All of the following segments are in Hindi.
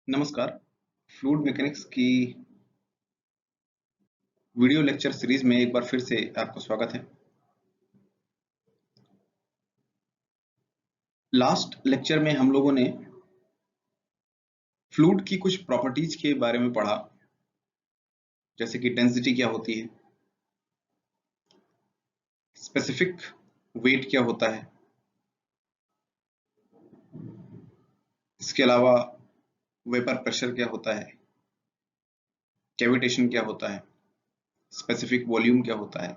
नमस्कार। फ्लूइड मैकेनिक्स की वीडियो लेक्चर सीरीज में एक बार फिर से आपका स्वागत है। लास्ट लेक्चर में हम लोगों ने फ्लूइड की कुछ प्रॉपर्टीज के बारे में पढ़ा, जैसे कि डेंसिटी क्या होती है, स्पेसिफिक वेट क्या होता है, इसके अलावा वेपर प्रेशर क्या होता है, कैविटेशन क्या होता है, स्पेसिफिक वॉल्यूम क्या होता है।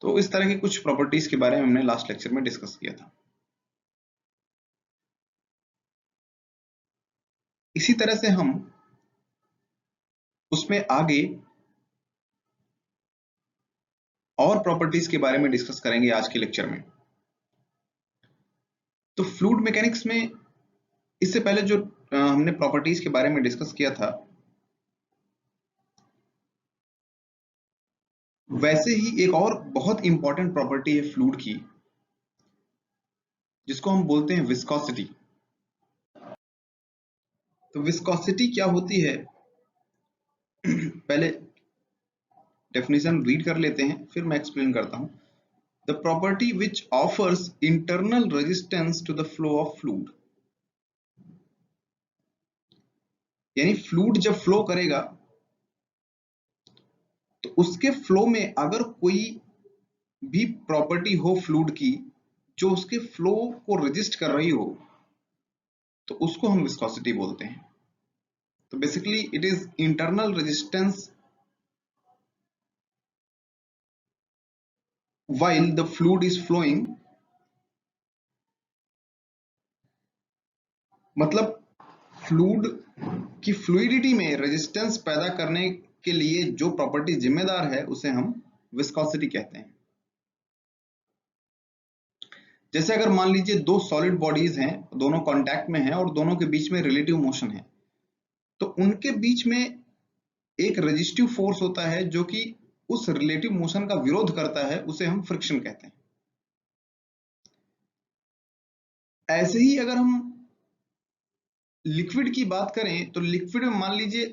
तो इस तरह की कुछ प्रॉपर्टीज के बारे में हमने लास्ट लेक्चर में डिस्कस किया था। इसी तरह से हम उसमें आगे और प्रॉपर्टीज के बारे में डिस्कस करेंगे आज के लेक्चर में। तो फ्लूइड मैकेनिक्स में इससे पहले जो हमने प्रॉपर्टीज के बारे में डिस्कस किया था, वैसे ही एक और बहुत इंपॉर्टेंट प्रॉपर्टी है फ्लूइड की, जिसको हम बोलते हैं विस्कोसिटी। तो विस्कोसिटी क्या होती है, पहले डेफिनेशन रीड कर लेते हैं, फिर मैं एक्सप्लेन करता हूं। The property which offers internal resistance to the flow of fluid, यानी फ्लूइड जब फ्लो करेगा तो उसके फ्लो में अगर कोई भी प्रॉपर्टी हो फ्लूइड की जो उसके फ्लो को रेजिस्ट कर रही हो, तो उसको हम विस्कोसिटी बोलते हैं। तो basically it is internal resistance while the fluid is flowing, मतलब फ्लूइड की फ्लूइडिटी में रेजिस्टेंस पैदा करने के लिए जो प्रॉपर्टी जिम्मेदार है उसे हम विस्कोसिटी कहते हैं। जैसे अगर मान लीजिए दो सॉलिड बॉडीज हैं, दोनों कांटेक्ट में हैं और दोनों के बीच में रिलेटिव मोशन है, तो उनके बीच में एक रेजिस्टिव फोर्स होता है जो कि उस रिलेटिव मोशन का विरोध करता है, उसे हम फ्रिक्शन कहते हैं। ऐसे ही अगर हम लिक्विड की बात करें तो लिक्विड में मान लीजिए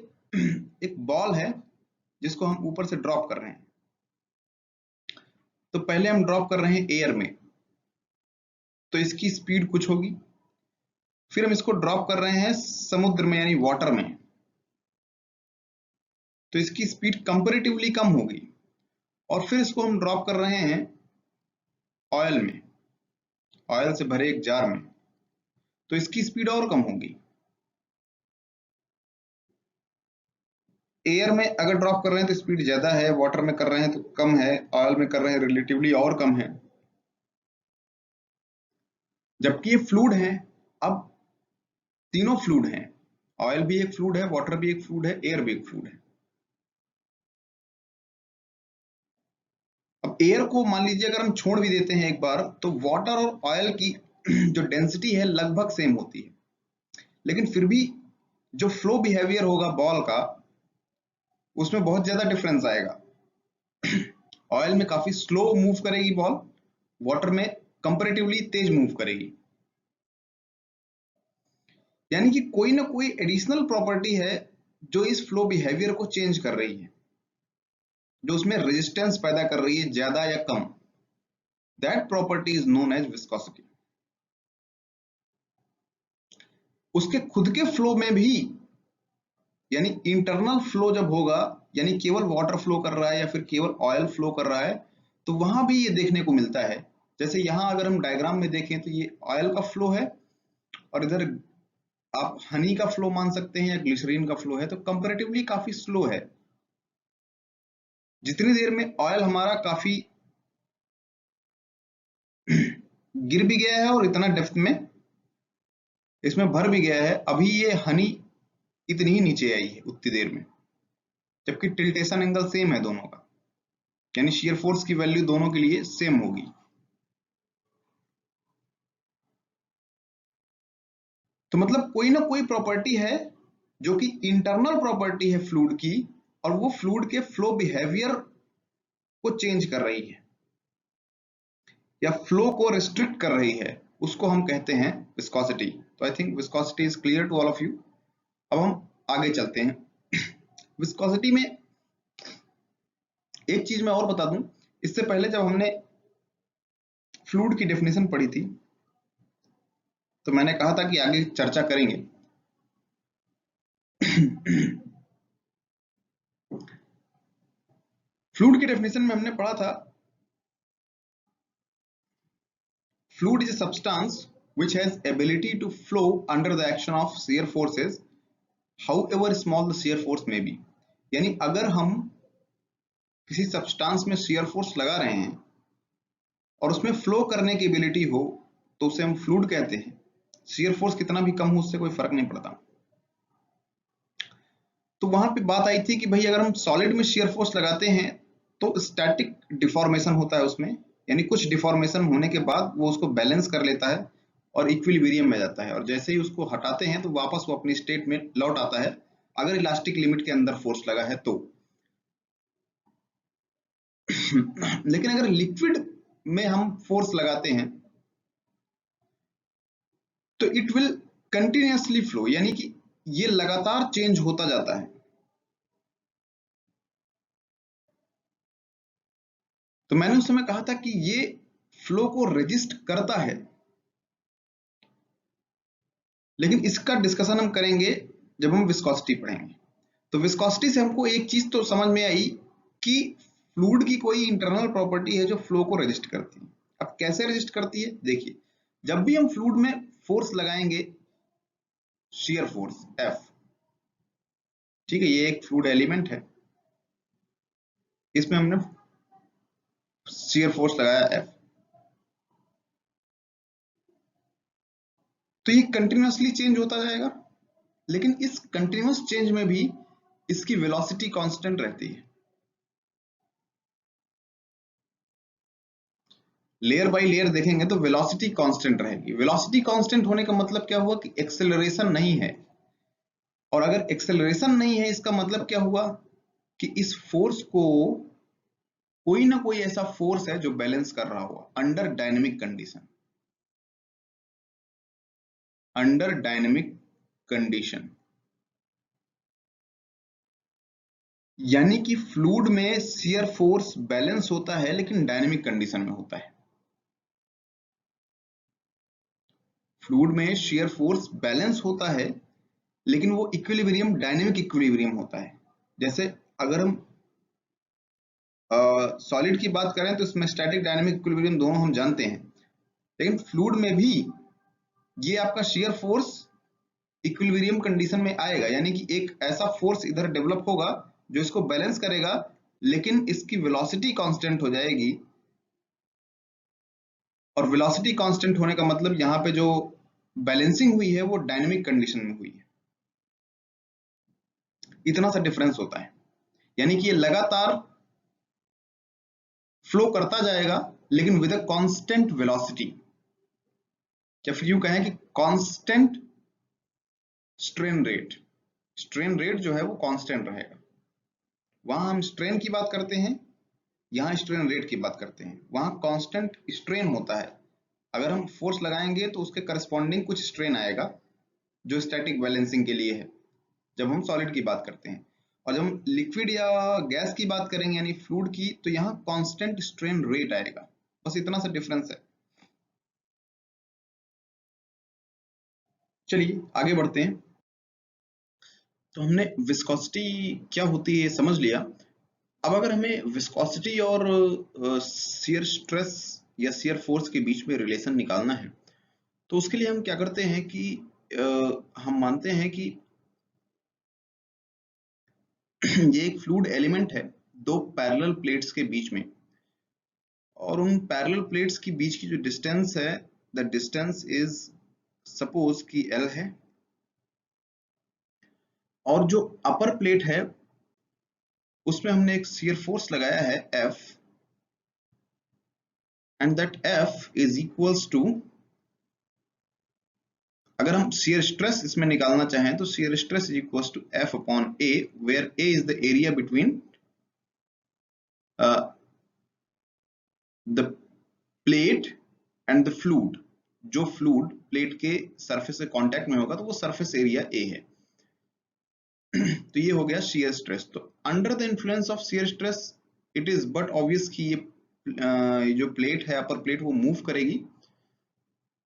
एक बॉल है जिसको हम ऊपर से ड्रॉप कर रहे हैं। तो पहले हम ड्रॉप कर रहे हैं एयर में, तो इसकी स्पीड कुछ होगी। फिर हम इसको ड्रॉप कर रहे हैं समुद्र में यानी वाटर में, तो इसकी स्पीड कंपैरेटिवली कम होगी। और फिर इसको हम ड्रॉप कर रहे हैं ऑयल में, ऑयल से भरे एक जार में, तो इसकी स्पीड और कम होगी। एयर में अगर ड्रॉप कर रहे हैं तो स्पीड ज्यादा है, वाटर में कर रहे हैं तो कम है, ऑयल में कर रहे हैं रिलेटिवली और कम है। जबकि ये फ्लूइड है, अब तीनों फ्लूइड हैं, ऑयल भी एक फ्लूइड है, वाटर भी एक फ्लूइड है, एयर भी एक फ्लूइड है। अब एयर को मान लीजिए अगर हम छोड़ भी देते हैं एक बार, तो वाटर और ऑयल की जो डेंसिटी है लगभग सेम होती है, लेकिन फिर भी जो फ्लो बिहेवियर होगा बॉल का, उसमें बहुत ज्यादा डिफरेंस आएगा। ऑयल में काफी स्लो मूव करेगी बॉल, वाटर में कंपैरेटिवली तेज मूव करेगी। यानी कि कोई ना कोई एडिशनल प्रॉपर्टी है जो इस फ्लो बिहेवियर को चेंज कर रही है, जो उसमें रेजिस्टेंस पैदा कर रही है ज्यादा या कम। That property is known as viscosity. उसके खुद के फ्लो में भी, यानी इंटरनल फ्लो जब होगा, यानी केवल वाटर फ्लो कर रहा है या फिर केवल ऑयल फ्लो कर रहा है, तो वहां भी ये देखने को मिलता है। जैसे यहां अगर हम डायग्राम में देखें तो ये ऑयल का फ्लो है, और इधर आप हनी का फ्लो मान सकते हैं या ग्लिसरीन का फ्लो है, तो कंपैरेटिवली काफी स्लो है। जितनी देर में ऑयल हमारा काफी गिर भी गया है और इतना डेप्थ में इसमें भर भी गया है, अभी ये हनी इतनी ही नीचे आई है उतनी देर में, जबकि टिल्टेशन एंगल सेम है दोनों का, यानी शियर फोर्स की वैल्यू दोनों के लिए सेम होगी। तो मतलब कोई ना कोई प्रॉपर्टी है जो कि इंटरनल प्रॉपर्टी है फ्लूइड की, और वो फ्लूइड के फ्लो बिहेवियर को चेंज कर रही है या फ्लो को रिस्ट्रिक्ट कर रही है, उसको हम कहते हैं विस्कोसिटी। तो I think viscosity is clear to all of you. अब हम आगे चलते हैं। विस्कोसिटी में एक चीज मैं और बता दूं, इससे पहले जब हमने फ्लूइड की डेफिनेशन पढ़ी थी तो मैंने कहा था कि आगे चर्चा करेंगे। फ्लूइड की डेफिनेशन में हमने पढ़ा था, fluid is a substance which has ability to flow under the action of shear forces however small the shear force may be। यानी अगर हम किसी सब्सटेंस में shear force लगा रहे हैं और उसमें फ्लो करने की एबिलिटी हो तो उसे हम फ्लूइड कहते हैं। shear force कितना भी कम हो उससे कोई फर्क नहीं पड़ता। तो वहां पे बात आई थी कि भाई अगर हम सॉलिड में shear force लगाते हैं तो स्टैटिक डिफॉर्मेशन होता है उसमें, यानी कुछ डिफॉर्मेशन होने के बाद वो उसको बैलेंस कर लेता है और इक्विलिब्रियम में जाता है, और जैसे ही उसको हटाते हैं तो वापस वो अपनी स्टेट में लौट आता है अगर इलास्टिक लिमिट के अंदर फोर्स लगा है तो। लेकिन अगर लिक्विड में हम फोर्स लगाते हैं तो इट विल कंटिन्यूअसली फ्लो, यानी कि ये लगातार चेंज होता जाता है। तो मैंने उस समय कहा था कि ये फ्लो को रेजिस्ट करता है, लेकिन इसका डिस्कशन हम करेंगे जब हम विस्कोसिटी पढ़ेंगे। तो विस्कोसिटी से हमको एक चीज तो समझ में आई कि फ्लूइड की कोई इंटरनल प्रॉपर्टी है जो फ्लो को रेजिस्ट करती है। अब कैसे रेजिस्ट करती है, देखिए जब भी हम फ्लूइड में फोर्स लगाएंगे, शियर फोर्स एफ, ठीक है, ये एक फ्लूइड एलिमेंट है, इसमें हमने शियर फोर्स लगाया एफ, तो ये कंटिन्यूअसली चेंज होता जाएगा, लेकिन इस कंटिन्यूअस चेंज में भी इसकी वेलोसिटी कांस्टेंट रहती है। लेयर बाय लेयर देखेंगे तो वेलोसिटी कांस्टेंट रहेगी। वेलोसिटी कांस्टेंट होने का मतलब क्या हुआ कि एक्सेलरेशन नहीं है, और अगर एक्सेलरेशन नहीं है इसका मतलब क्या हुआ कि इस फोर्स को कोई ना कोई ऐसा फोर्स है जो बैलेंस कर रहा हुआ under dynamic condition. Under dynamic condition यानी कि फ्लूइड में शियर फोर्स बैलेंस होता है लेकिन डायनेमिक कंडीशन में होता है। फ्लूइड में शियर फोर्स बैलेंस होता है लेकिन वो इक्विलिब्रियम डायनेमिक इक्विलिब्रियम होता है। जैसे अगर हम सॉलिड की बात करें तो इसमें स्टैटिक डायनेमिक इक्विलिब्रियम दोनों हम जानते हैं, लेकिन फ्लूइड में भी ये आपका शियर फोर्स इक्विलिब्रियम कंडीशन में आएगा, यानी कि एक ऐसा फोर्स इधर डेवलप होगा जो इसको बैलेंस करेगा, लेकिन इसकी वेलोसिटी कांस्टेंट हो जाएगी। और वेलोसिटी कांस्टेंट होने का मतलब यहाँ पे जो बैलेंसिंग हुई है वो डायनेमिक कंडीशन में हुई है। इतना सा डिफरेंस होता है, यानी कि ये लगातार फ्लो करता जाएगा लेकिन विद अ कांस्टेंट वेलोसिटी, या फिर यूं कहें कि constant strain rate. Strain rate जो है वो कांस्टेंट रहेगा। वहां हम स्ट्रेन की बात करते हैं, यहाँ स्ट्रेन रेट की बात करते हैं। वहां कांस्टेंट स्ट्रेन होता है, अगर हम फोर्स लगाएंगे तो उसके करस्पॉन्डिंग कुछ स्ट्रेन आएगा जो स्टैटिक बैलेंसिंग के लिए है, जब हम सॉलिड की बात करते हैं। और जब हम लिक्विड या गैस की बात करेंगे यानी फ्लूइड की, तो यहाँ कांस्टेंट स्ट्रेन रेट आएगा। बस इतना सा डिफरेंस है। चलिए आगे बढ़ते हैं। तो हमने विस्कोसिटी क्या होती है समझ लिया। अब अगर हमें विस्कोसिटी और शियर स्ट्रेस या शियर फोर्स के बीच में रिलेशन निकालना है तो उसके लिए हम क्या करते हैं कि हम मानते हैं कि ये एक फ्लूइड एलिमेंट है दो पैरेलल प्लेट्स के बीच में, और उन पैरेलल प्लेट्स के बीच की जो डिस्टेंस है, द डिस्टेंस इज सपोज कि L है, और जो अपर प्लेट है उसमें हमने एक शियर फोर्स लगाया है F, and that F is equals to, अगर हम शियर स्ट्रेस इसमें निकालना चाहें तो shear stress is equals to F upon A, where A is the area between the plate and the fluid. जो फ्लूइड प्लेट के सरफेस से कांटेक्ट में होगा तो वो सरफेस एरिया A है। तो ये हो गया shear stress। तो under the influence of shear stress it is but obvious कि ये जो प्लेट है अपर प्लेट वो मूव करेगी।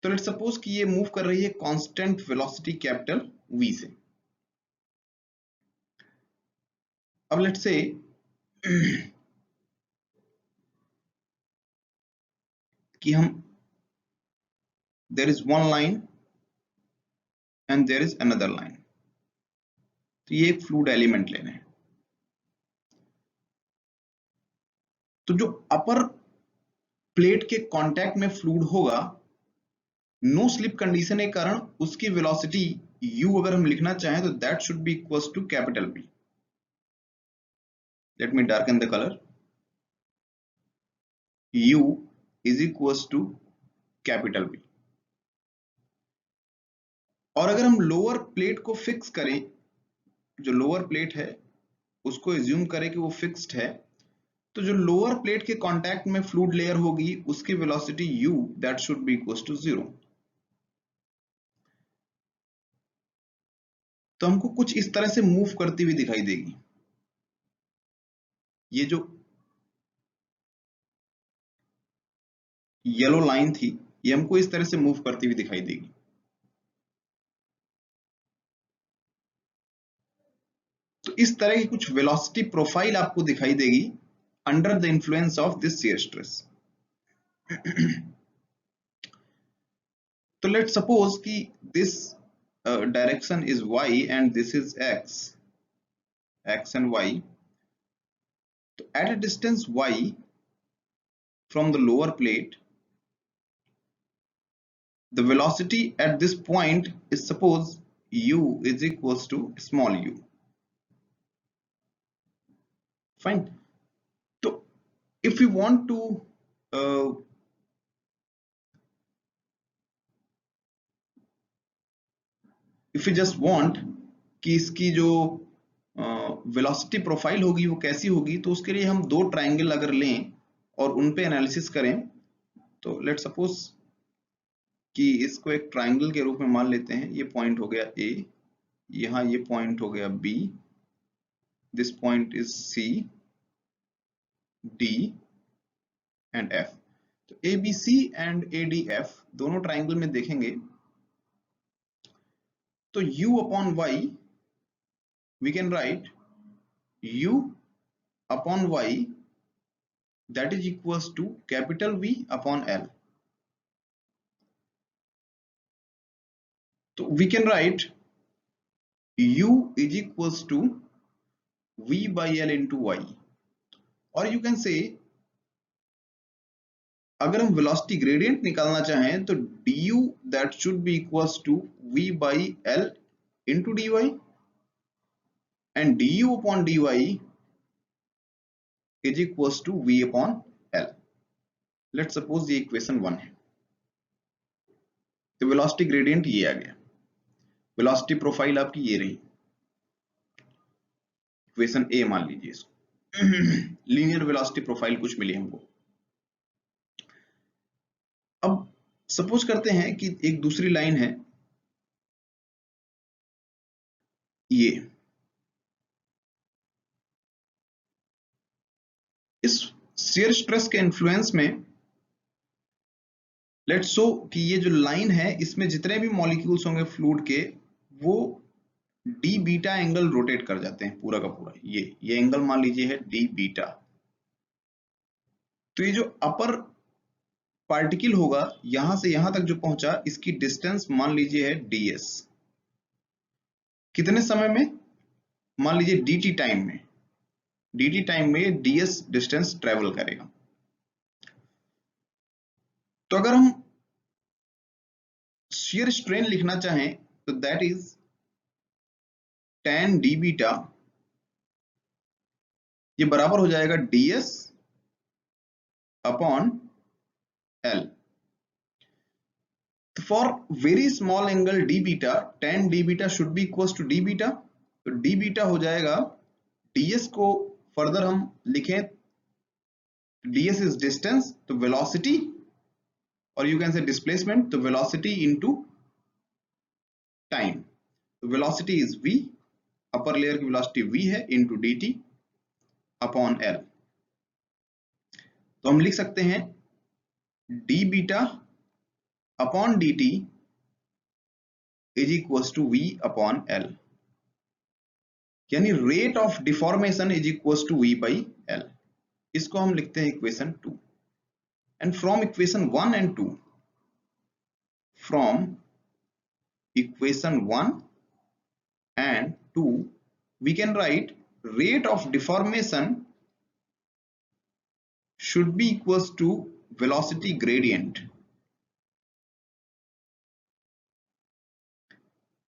तो लेट्स सपोज कि ये मूव कर रही है कांस्टेंट वेलोसिटी कैपिटल v से। अब लेट्स से कि हम there is one line and there is another line। तो ये एक फ्लूइड एलिमेंट लेना है। तो जो अपर प्लेट के कांटेक्ट में फ्लूइड होगा, नो स्लिप कंडीशन के कारण उसकी वेलोसिटी u अगर हम लिखना चाहें तो that should be equals to capital V। Let me darken the colour. u is equals to capital V। और अगर हम लोअर प्लेट को फिक्स करें, जो लोअर प्लेट है उसको एज्यूम करें कि वो फिक्स्ड है, तो जो लोअर प्लेट के कांटेक्ट में फ्लूइड लेयर होगी उसकी velocity u that should be equals to 0। तो हमको कुछ इस तरह से मूव करती हुई दिखाई देगी। ये जो येलो लाइन थी ये हमको इस तरह से मूव करती हुई दिखाई देगी। तो इस तरह की कुछ वेलोसिटी प्रोफाइल आपको दिखाई देगी under the influence of this shear stress. तो लेट्स सपोज कि this direction is y and this is x and y। तो at a distance y from the lower plate, the velocity at this point is suppose u is equals to small u। Fine। So if we want to if we just want कि इसकी जो वेलोसिटी प्रोफाइल होगी वो कैसी होगी, तो उसके लिए हम दो ट्राइंगल अगर लें और उन पे एनालिसिस करें, तो लेट सपोज कि इसको एक ट्राइंगल के रूप में मान लेते हैं। ये पॉइंट हो गया A, यहाँ ये पॉइंट हो गया B, this point is C, D and F। तो ABC एंड ADF दोनों ट्राइंगल में देखेंगे तो U upon Y we can write u upon y that is equals to capital V upon L। So we can write u is equals to V by L into y। और you can say अगर हम वेलोसिटी ग्रेडियंट निकालना चाहें तो du that should be equals to V by L into dy and du upon dy is equals to V upon L। Let's suppose ये इक्वेशन 1 है। तो वेलोसिटी ग्रेडियंट ये आ गया, वेलोसिटी प्रोफाइल आपकी ये रही, इक्वेशन ए मान लीजिए इसको। लीनियर वेलोसिटी प्रोफाइल कुछ मिली हमको। अब सपोज करते हैं कि एक दूसरी लाइन है ये, इस शियर स्ट्रेस के इन्फ्लुएंस में लेट्स सो कि ये जो लाइन है इसमें जितने भी मॉलिक्यूल्स होंगे फ्लूइड के वो डी बीटा एंगल रोटेट कर जाते हैं पूरा का पूरा। ये एंगल मान लीजिए है डी बीटा। तो ये जो अपर पार्टिकल होगा यहां से यहां तक जो पहुंचा, इसकी डिस्टेंस मान लीजिए है ds। कितने समय में? मान लीजिए dt टाइम में, dt टाइम में ds डिस्टेंस ट्रेवल करेगा। तो अगर हम शियर स्ट्रेन लिखना चाहें तो that is tan d beta, ये बराबर हो जाएगा ds अपॉन L। तो for very small angle d beta, tan d beta should be equals to d beta. तो d बीटा हो जाएगा, ds को फर्दर हम लिखें, ds इज डिस्टेंस, तो वेलोसिटी और यू कैन से डिस्प्लेसमेंट, तो वेलोसिटी इनटू टाइम। तो velocity is v upper layer की वेलोसिटी v है into D T upon L. तो हम लिख सकते हैं D beta upon D T is equal to v upon L, यानी rate of deformation is equal to v by L. इसको हम लिखते हैं equation 2। And from equation 1 and 2, from equation 1 and 2, we can write rate of deformation should be equals to velocity gradient,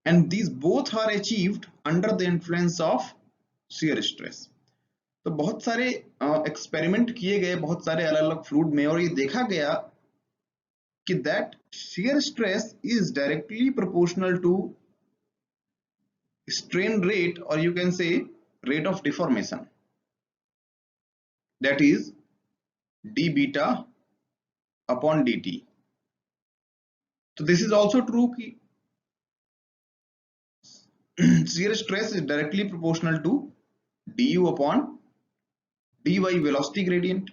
and these both are achieved under the influence of shear stress। तो बहुत सारे एक्सपेरिमेंट किए गए बहुत सारे अलग अलग फ्लूइड में, और ये देखा गया कि that shear stress is directly proportional to strain rate, or you can say rate of deformation, that is d beta upon dt। So this is also true कि shear stress is directly proportional to du upon dy velocity gradient,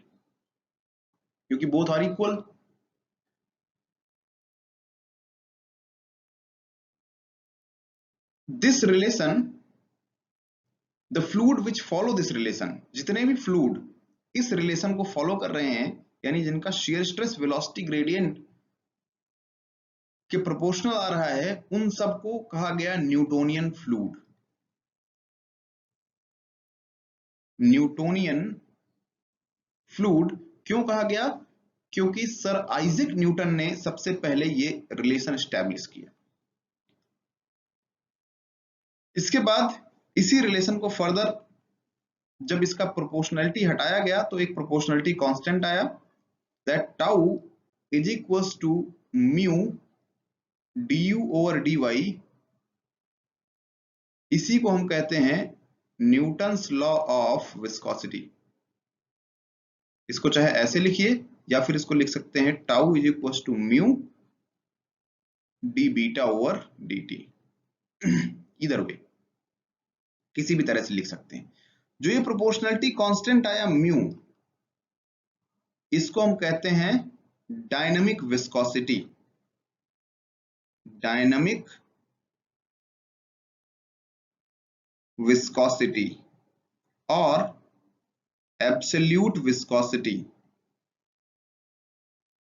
क्योंकि both are equal। This relation, the fluid which follow this relation, जितने भी fluid इस relation को follow कर रहे हैं, यानी जिनका shear stress velocity gradient के प्रोपोर्शनल आ रहा है, उन सबको कहा गया न्यूटोनियन फ्लूइड। न्यूटोनियन फ्लूइड क्यों कहा गया? क्योंकि सर आइजैक न्यूटन ने सबसे पहले ये रिलेशन एस्टैब्लिश किया। इसके बाद इसी रिलेशन को फर्दर जब इसका प्रोपोर्शनलिटी हटाया गया तो एक प्रोपोर्शनलिटी कांस्टेंट आया, that tau is equals to mu du over dy। इसी को हम कहते हैं न्यूटन्स लॉ ऑफ विस्कोसिटी। इसको चाहे ऐसे लिखिए या फिर इसको लिख सकते हैं tau is equals to mu D beta over D T. इधर वे किसी भी तरह से लिख सकते हैं। जो ये प्रोपोर्शनलिटी कांस्टेंट आया म्यू, इसको हम कहते हैं डायनामिक विस्कोसिटी। डायनामिक विस्कोसिटी और एब्सोल्यूट विस्कोसिटी।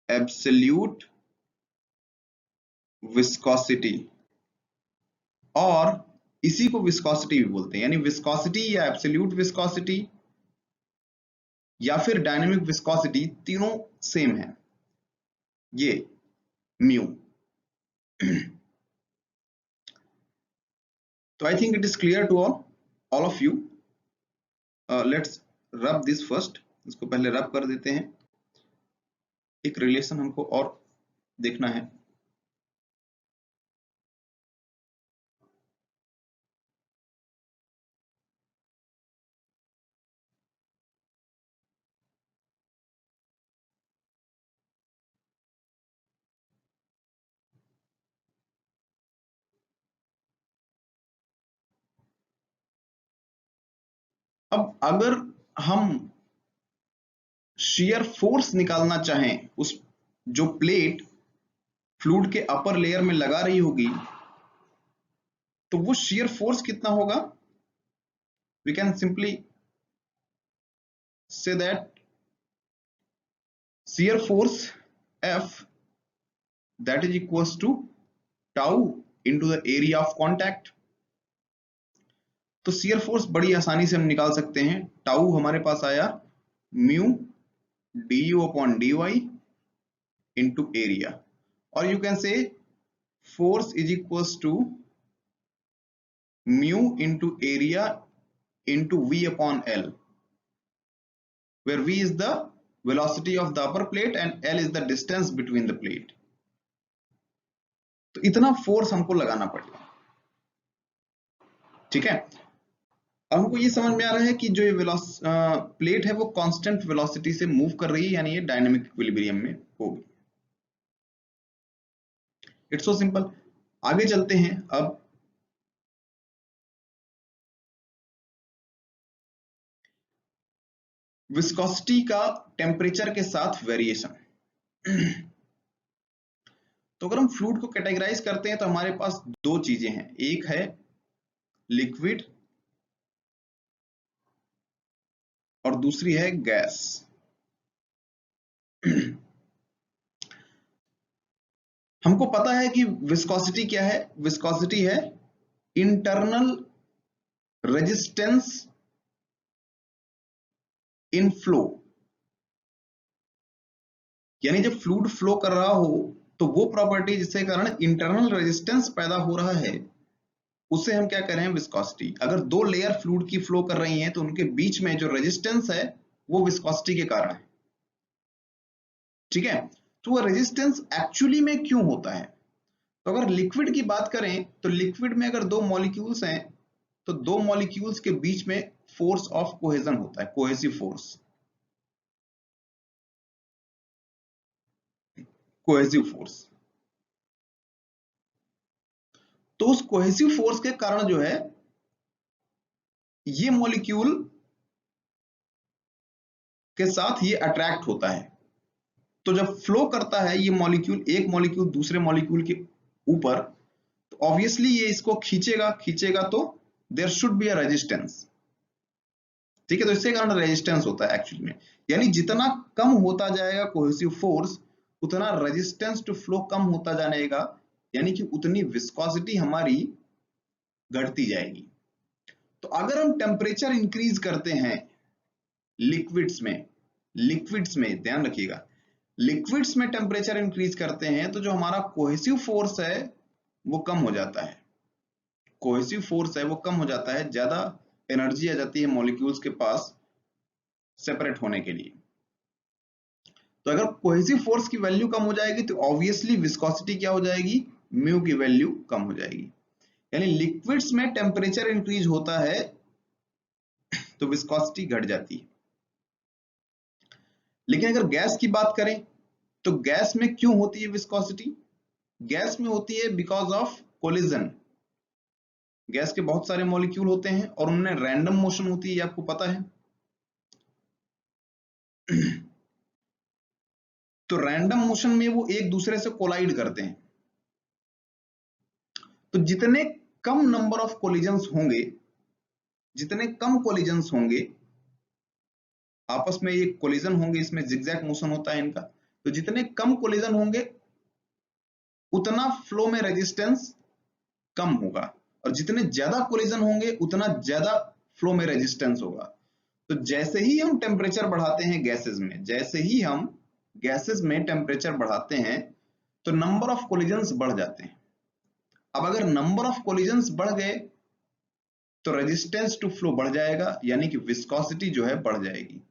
एब्सोल्यूट विस्कोसिटी, और इसी को विस्कोसिटी भी बोलते हैं, यानी विस्कोसिटी या एब्सोल्यूट विस्कोसिटी या फिर डायनामिक विस्कोसिटी, तीनों सेम है। ये म्यू। तो I think it is clear to all of you. Let's rub this first. इसको पहले रब कर देते हैं। एक रिलेशन हमको और देखना है। अब अगर हम shear फोर्स निकालना चाहें, उस जो प्लेट फ्लूइड के अपर लेयर में लगा रही होगी, तो वो shear फोर्स कितना होगा? We can simply say that shear force F, that is equals to tau into the area of contact। तो shear force बड़ी आसानी से हम निकाल सकते हैं। टाउ हमारे पास आया mu du upon dy into area, or you can say force is equals to mu into area into v upon L, where v is the velocity of the upper plate and L is the distance between the plate। तो इतना फोर्स हमको लगाना पड़ेगा। ठीक है, अब हमको ये समझ में आ रहा है कि जो ये प्लेट है वो कांस्टेंट वेलोसिटी से मूव कर रही है, यानी ये डायनामिक इक्विलिब्रियम में होगी। It's so simple. आगे चलते हैं। अब विस्कोसिटी का टेम्परेचर के साथ वेरिएशन। तो अगर हम फ्लूइड को कैटेगराइज करते हैं तो हमारे पास दो चीजें हैं, एक है लिक्विड और दूसरी है गैस। हमको पता है कि विस्कोसिटी क्या है, विस्कोसिटी है इंटरनल रेजिस्टेंस इन फ्लो, यानी जब फ्लूइड फ्लो कर रहा हो तो वो प्रॉपर्टी जिसके कारण इंटरनल रेजिस्टेंस पैदा हो रहा है उसे हम क्या कह रहे हैं, विस्कोसिटी। अगर दो लेयर फ्लूइड की फ्लो कर रही हैं तो उनके बीच में जो रेजिस्टेंस है वो विस्कोसिटी के कारण है, ठीक है। तो वो रेजिस्टेंस एक्चुअली में क्यों होता है? तो अगर लिक्विड की बात करें तो लिक्विड में अगर दो मॉलिक्यूल्स हैं तो दो मॉलिक्यूल्स के बीच में फोर्स ऑफ कोहेजन होता है, कोहेसिव फोर्स, कोहेसिव फोर्स। तो उस कोहेसिव फोर्स के कारण जो है ये मॉलिक्यूल के साथ ये अट्रैक्ट होता है। तो जब फ्लो करता है ये मॉलिक्यूल, एक मॉलिक्यूल दूसरे मॉलिक्यूल के ऊपर, तो ऑब्वियसली ये इसको खींचेगा, खींचेगा तो there should be a resistance, ठीक है। तो इसके कारण रेजिस्टेंस होता है एक्चुअली में, यानी जितना कम होता जाएगा कोहेसिव फोर्स उतना रेजिस्टेंस टू फ्लो कम होता जाएगा, यानी कि उतनी विस्कोसिटी हमारी घटती जाएगी। तो अगर हम टेम्परेचर इंक्रीज करते हैं लिक्विड्स में ध्यान रखिएगा, लिक्विड्स में टेम्परेचर इंक्रीज करते हैं तो जो हमारा कोहेसिव फोर्स है वो कम हो जाता है, कोहेसिव फोर्स है वो कम हो जाता है, ज्यादा एनर्जी आ जाती है मॉलिक्यूल्स के पास सेपरेट होने के लिए। तो अगर कोहेसिव फोर्स की वैल्यू कम हो जाएगी तो ऑब्वियसली विस्कोसिटी क्या हो जाएगी, म्यू की वैल्यू कम हो जाएगी। यानी लिक्विड्स में टेम्परेचर इंक्रीज होता है तो विस्कोसिटी घट जाती है। लेकिन अगर गैस की बात करें तो गैस में क्यों होती है विस्कोसिटी? गैस में होती है बिकॉज ऑफ कोलिजन। गैस के बहुत सारे मॉलिक्यूल होते हैं और उनमें रैंडम मोशन होती है, ये आपको पता है। तो रैंडम मोशन में वो एक दूसरे से कोलाइड करते हैं। तो जितने कम नंबर ऑफ कोलिजन्स होंगे, जितने कम कोलिजन्स होंगे आपस में, ये कोलिजन होंगे, इसमें जिगजैग मोशन होता है इनका, तो जितने कम कोलिजन होंगे उतना फ्लो में रेजिस्टेंस कम होगा, और जितने ज्यादा कोलिजन होंगे उतना ज्यादा फ्लो में रेजिस्टेंस होगा। तो जैसे ही हम टेम्परेचर बढ़ाते हैं गैसेस में, जैसे ही हम गैसेस में टेम्परेचर बढ़ाते हैं तो नंबर ऑफ कोलिजन्स बढ़ जाते हैं। अब अगर नंबर ऑफ कोलिजन्स बढ़ गए तो रेजिस्टेंस टू फ्लो बढ़ जाएगा, यानी कि विस्कोसिटी जो है बढ़ जाएगी।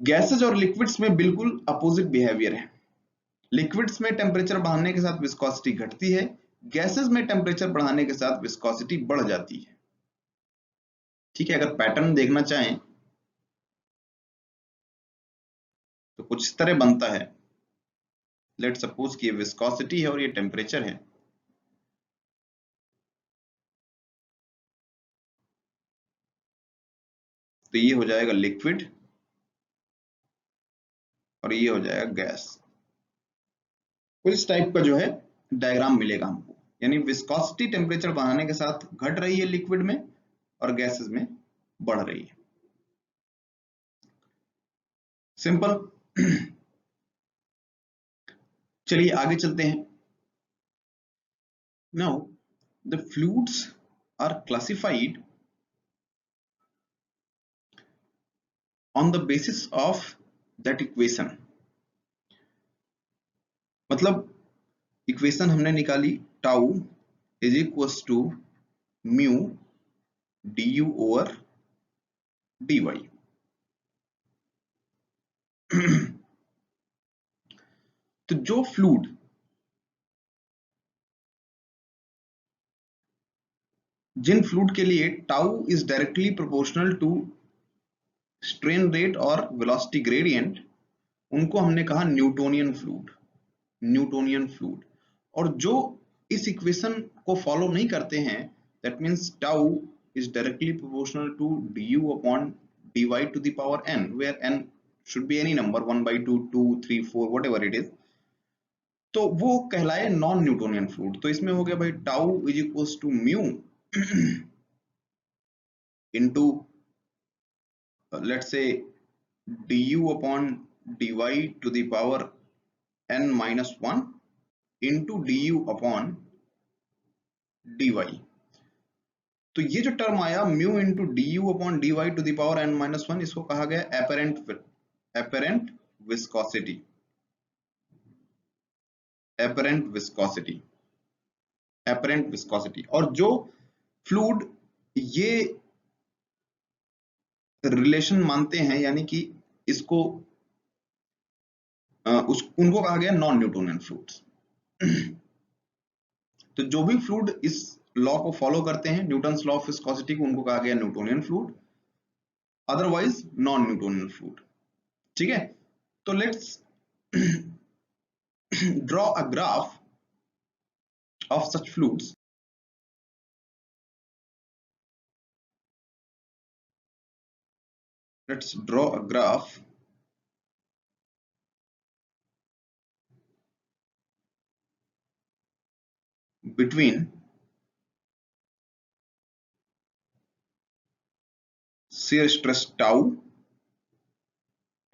गैसेस और लिक्विड्स में बिल्कुल अपोजिट बिहेवियर है। लिक्विड्स में टेम्परेचर बढ़ाने के साथ विस्कोसिटी घटती है, गैसेस में टेम्परेचर बढ़ाने के साथ विस्कोसिटी बढ़ जाती है, ठीक है। अगर पैटर्न देखना चाहें तो कुछ इस तरह बनता है। लेट सपोज कि ये विस्कोसिटी है और ये टेम्परेचर है। तो ये हो जाएगा लिक्विड और ये हो जाएगा गैस। कुछ इस टाइप का जो है डायग्राम मिलेगा हमको, यानी विस्कोसिटी टेम्परेचर बढ़ाने के साथ घट रही है लिक्विड में और गैसेस में बढ़ रही है। सिंपल। चलिए आगे चलते हैं। Now the fluids are classified on the basis of that equation. मतलब इक्वेशन हमने निकाली, tau is equals to mu du over dy। तो जो फ्लूइड जिन फ्लूइड के लिए tau is directly proportional to strain rate और वेलोसिटी ग्रेडियंट, उनको हमने कहा न्यूटोनियन फ्लूइड, न्यूटोनियन फ्लूइड। और जो इस इक्वेशन को फॉलो नहीं करते हैं, that means tau is directly proportional to du upon dy to the power n, where n should be any number 1/2, 2, 3, 4, whatever it is, तो वो कहलाए नॉन न्यूटोनियन फ्लूइड। तो इसमें हो गया भाई tau is equals to mu into let's say du upon dy to the power n minus 1 into du upon dy। तो ये जो टर्म आया mu into du upon dy to the power n minus 1, इसको कहा गया एपेरेंट विस्कोसिटी। Apparent viscosity. और जो फ्लूइड ये रिलेशन मानते हैं, यानी कि इसको उनको कहा गया नॉन न्यूटोनियन फ्लूइड्स। तो जो भी फ्लूइड इस लॉ को फॉलो करते हैं, न्यूटन्स लॉ ऑफ विस्कोसिटी को, उनको कहा गया Newtonian fluid, otherwise non Newtonian fluid. ठीक है, तो let's draw a graph of such fluids. Let's draw a graph between shear stress tau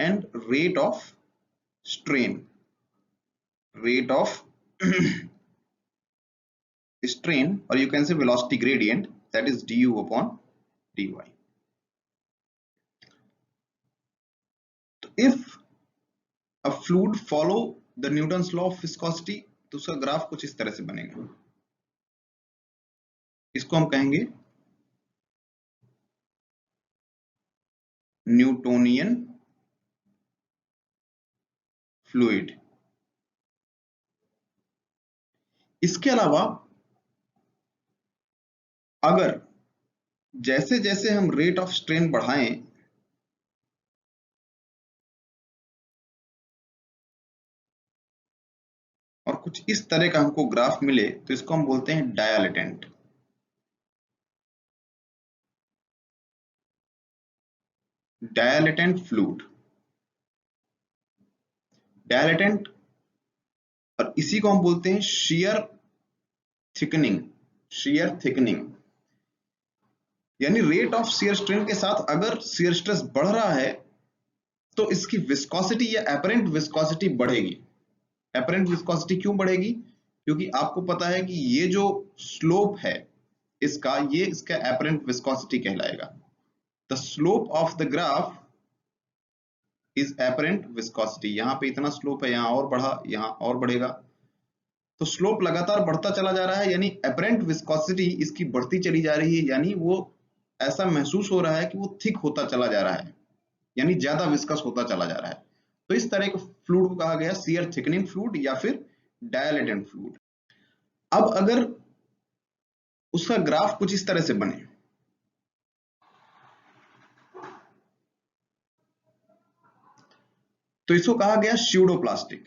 and rate of strain, strain, or you can say velocity gradient, that is du upon dy. If a fluid follow the Newton's law of viscosity, तो उसका ग्राफ कुछ इस तरह से बनेगा। इसको हम कहेंगे न्यूटोनियन फ्लूइड। इसके अलावा अगर जैसे जैसे हम रेट ऑफ स्ट्रेन बढ़ाएं, और कुछ इस तरह का हमको ग्राफ मिले, तो इसको हम बोलते हैं डायलेटेंट। डायलेटेंट फ्लूइड, डायलेटेंट, और इसी को हम बोलते हैं शियर थिकनिंग। शियर थिकनिंग यानी रेट ऑफ शियर स्ट्रेन के साथ अगर शियर स्ट्रेस बढ़ रहा है तो इसकी विस्कोसिटी या एपरेंट विस्कोसिटी बढ़ेगी। एपरेंट विस्कोसिटी क्यों बढ़ेगी? क्योंकि आपको पता है कि ये जो स्लोप है इसका, ये इसका एपरेंट विस्कोसिटी कहलाएगा। The slope of the graph is apparent viscosity. यहाँ पे इतना स्लोप है, यहाँ और बढ़ा, यहाँ और बढ़ेगा, तो स्लोप लगातार बढ़ता चला जा रहा है, यानी एपरेंट विस्कोसिटी इसकी बढ़ती चली जा रही है, यानी वो ऐसा महसूस हो रहा है कि वो थिक होता चला जा रहा है, यानी ज्यादा विस्कस होता चला जा रहा है। तो इस तरह के फ्लूइड को कहा गया शियर थिकनिंग फ्लूइड या फिर डायलेटेंट फ्लूइड। अब अगर उसका ग्राफ कुछ इस तरह से बने, तो इसको कहा गया pseudoplastic.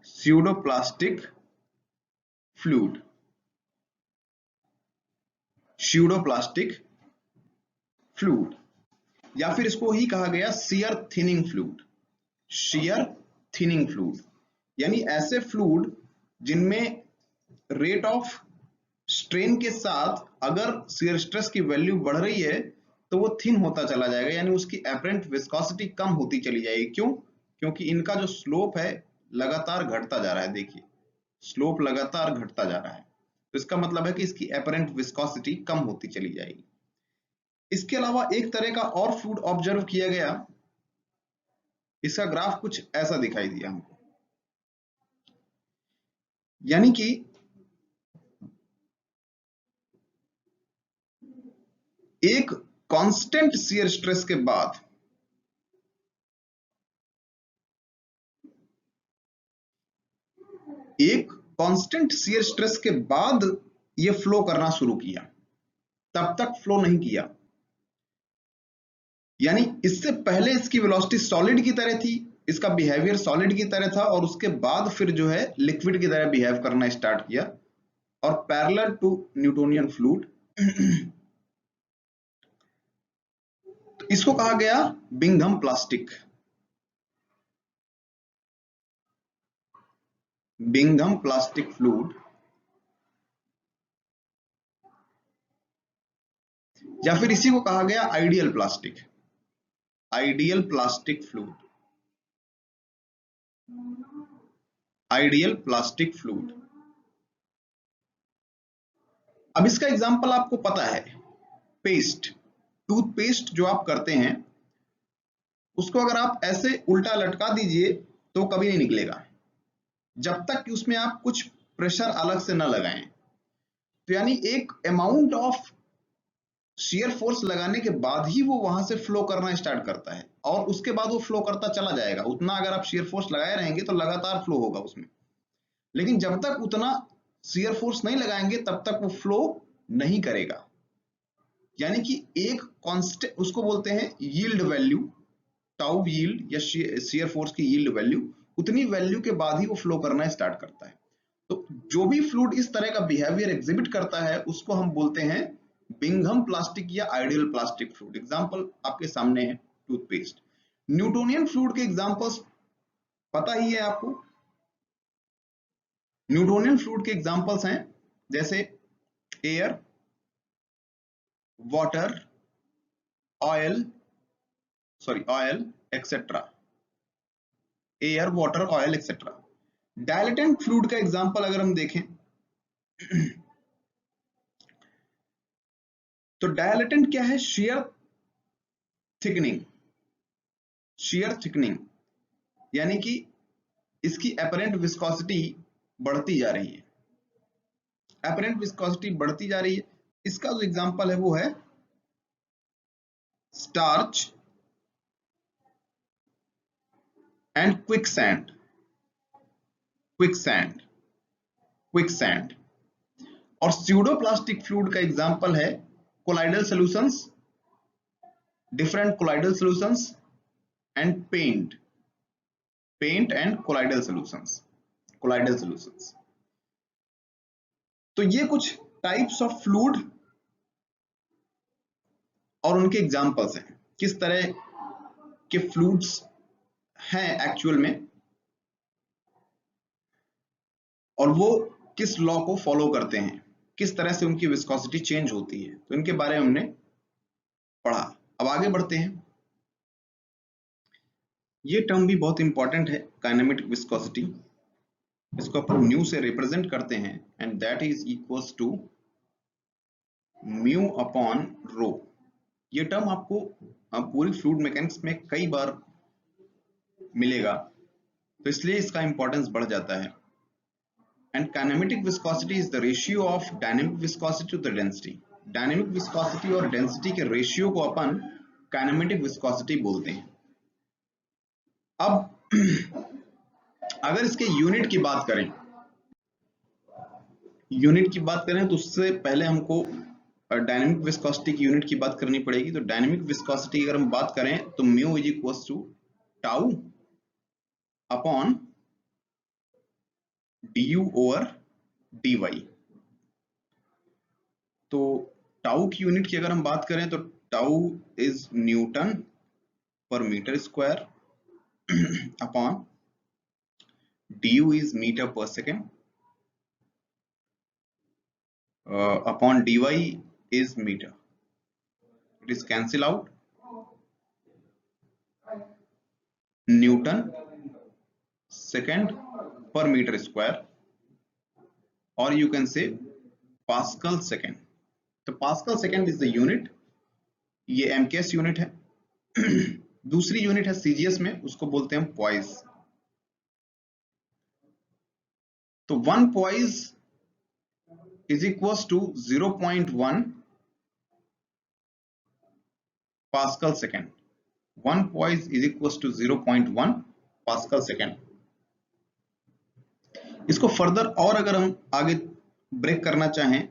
Pseudoplastic fluid, pseudoplastic fluid, या फिर इसको ही कहा गया shear thinning fluid. Shear thinning fluid यानी ऐसे फ्लूइड जिनमें रेट ऑफ स्ट्रेन के साथ अगर शियर स्ट्रेस की वैल्यू बढ़ रही है तो वो थिन होता चला जाएगा, यानी उसकी एपरेंट विस्कोसिटी कम होती चली जाएगी। क्यों? क्योंकि इनका जो स्लोप है लगातार घटता जा रहा है। देखिए स्लोप लगातार घटता जा रहा है, तो इसका मतलब है कि इसकी एपरेंट विस्कोसिटी कम होती चली जाएगी। इसके अलावा एक तरह का और फ्लूइड ऑब्जर्व किया गया, इसका ग्राफ कुछ ऐसा दिखाई दिया हमको, यानी कि एक कांस्टेंट शियर स्ट्रेस के बाद ये फ्लो करना शुरू किया, तब तक फ्लो नहीं किया। यानी इससे पहले इसकी वेलोसिटी सॉलिड की तरह थी, इसका बिहेवियर सॉलिड की तरह था, और उसके बाद फिर जो है लिक्विड की तरह बिहेव करना स्टार्ट किया। और पैरेलल टू न्यूटोनियन फ्लूइड। तो इसको कहा गया Bingham plastic. Bingham plastic fluid या फिर इसी को कहा गया ideal plastic. Ideal plastic fluid. Ideal plastic fluid. अब इसका एग्जांपल आपको पता है, पेस्ट, टूथपेस्ट जो आप करते हैं उसको अगर आप ऐसे उल्टा लटका दीजिए तो कभी नहीं निकलेगा जब तक कि उसमें आप कुछ प्रेशर अलग से न लगाएं। तो यानी एक अमाउंट ऑफ शियर फोर्स लगाने के बाद ही वो वहां से फ्लो करना स्टार्ट करता है और उसके बाद वो फ्लो करता चला जाएगा। उतना अगर आप शियर फोर्स लगाए रहेंगे तो लगातार फ्लो होगा उसमें, लेकिन जब तक उतना शियर फोर्स नहीं लगाएंगे तब तक वो फ्लो नहीं करेगा। यानी कि एक कांस्टेंट, उसको बोलते हैं यील्ड वैल्यू, टाउ यील्ड या शियर फोर्स की यील्ड वैल्यू, उतनी वैल्यू के बाद ही वो फ्लो करना स्टार्ट करता है। तो जो भी फ्लूइड इस तरह का बिहेवियर एग्जिबिट करता है उसको हम बोलते हैं बिंघम प्लास्टिक या आइडियल प्लास्टिक फ्लूइड। एग्जांपल आपके सामने है टूथपेस्ट। न्यूटोनियन फ्लूइड के एग्जांपल्स पता ही है आपको। न्यूटोनियन फ्लूइड के एग्जांपल्स हैं जैसे air, water, oil, oil etcetera. Air, water, oil etcetera. Dilatant fluid का एग्जांपल अगर हम देखें तो डायलेटेंट क्या है? Share thickening. शेयर थिकनिंग यानी कि इसकी अपरेंट विस्कोसिटी बढ़ती जा रही है। अपरेंट विस्कोसिटी बढ़ती जा रही है। इसका जो एग्जांपल है वो है starch and quicksand. Quicksand, quicksand. और स्यूडोप्लास्टिक फ्लूइड का एग्जांपल है colloidal solutions, different colloidal solutions and paint. Paint and colloidal solutions, colloidal solutions. तो ये कुछ टाइप्स ऑफ फ्लूइड और उनके एग्जांपल्स हैं, किस तरह के फ्लूइड्स हैं एक्चुअल में और वो किस लॉ को फॉलो करते हैं, किस तरह से उनकी विस्कोसिटी चेंज होती है। तो इनके बारे में हमने पढ़ा। अब आगे बढ़ते हैं। ये टर्म भी बहुत इंपॉर्टेंट है, काइनेमेटिक विस्कोसिटी। इसको अपन म्यू से रिप्रेजेंट करते हैं and that is equals to mu upon rho. ये टर्म आपको पूरी फ्लूइड मैकेनिक्स में कई बार मिलेगा, तो इसलिए इसका इंपॉर्टेंस बढ़ जाता है। And kinematic viscosity is the ratio of dynamic viscosity to the density. Dynamic viscosity और डेंसिटी के रेशियो को अपन काइनेमेटिक विस्कोसिटी बोलते हैं। अब अगर इसके यूनिट की बात करें, तो उससे पहले हमको डायनेमिक विस्कोसिटी की यूनिट की बात करनी पड़ेगी। तो डायनेमिक विस्कोसिटी अगर हम बात करें तो mu is equals to tau upon du over dy। तो टाउ की यूनिट की अगर हम बात करें तो tau is newton per metre square upon du is meter per second upon dy is meter. It is cancel out. Newton second per meter square, or you can say Pascal second. तो Pascal second is the unit. ये MKS यूनिट है। दूसरी यूनिट है CGS में, उसको बोलते हैं पॉइस। तो 1 poised is equals to 0.1 Pascal second. 1 poise is equals to 0.1 Pascal second. इसको फर्दर और अगर हम आगे ब्रेक करना चाहें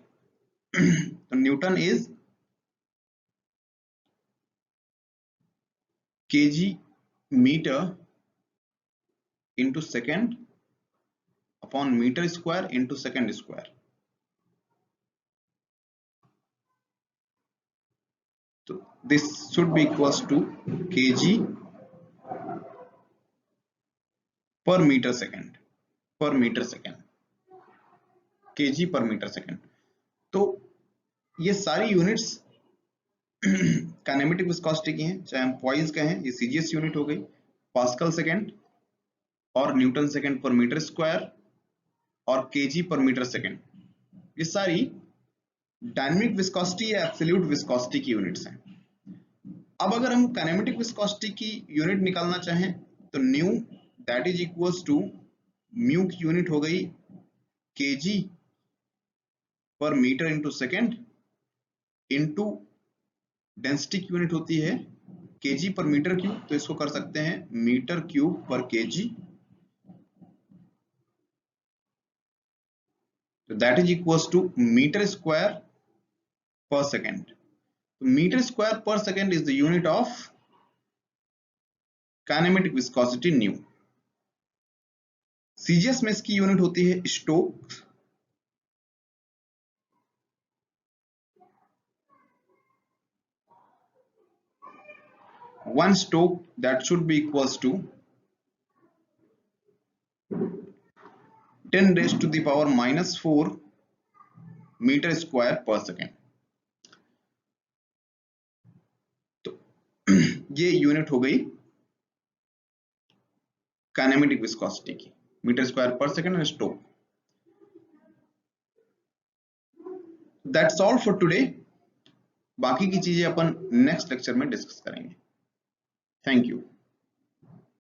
तो newton is KG metre into second upon metre square into second square. this should be equals to kg per meter second, kg per meter second। तो ये सारी यूनिट्स काइनेमेटिक विस्कोसिटी की हैं, चाहे हम पॉइस का हैं, ये सीजीएस यूनिट हो गई, पास्कल सेकेंड और न्यूटन सेकेंड पर मीटर स्क्वायर और केजी पर मीटर सेकेंड, ये सारी डायनेमिक विस्कोसिटी या एब्सोल्यूट विस्कोसिटी की यूनिट्स हैं। अब अगर हम काइनेमेटिक विस्कोसिटी की यूनिट निकालना चाहें तो nu that is equals to mu की यूनिट हो गई KG per metre into second into density की यूनिट होती है केजी पर मीटर क्यूब, तो इसको कर सकते हैं मीटर क्यूब पर केजी, तो that is equals to metre square per second. तो metre square per second is the unit of kinematic viscosity nu. CGS में इसकी यूनिट होती है stoke, one stoke that should be equals to 10 raised to the power minus 4 metre square per second. तो ये यूनिट हो गई काइनेमेटिक विस्कोसिटी की, metre square per second and stoke. That's all for today, बाकी की चीजें अपन नेक्स्ट लेक्चर में डिस्कस करेंगे। Thank you.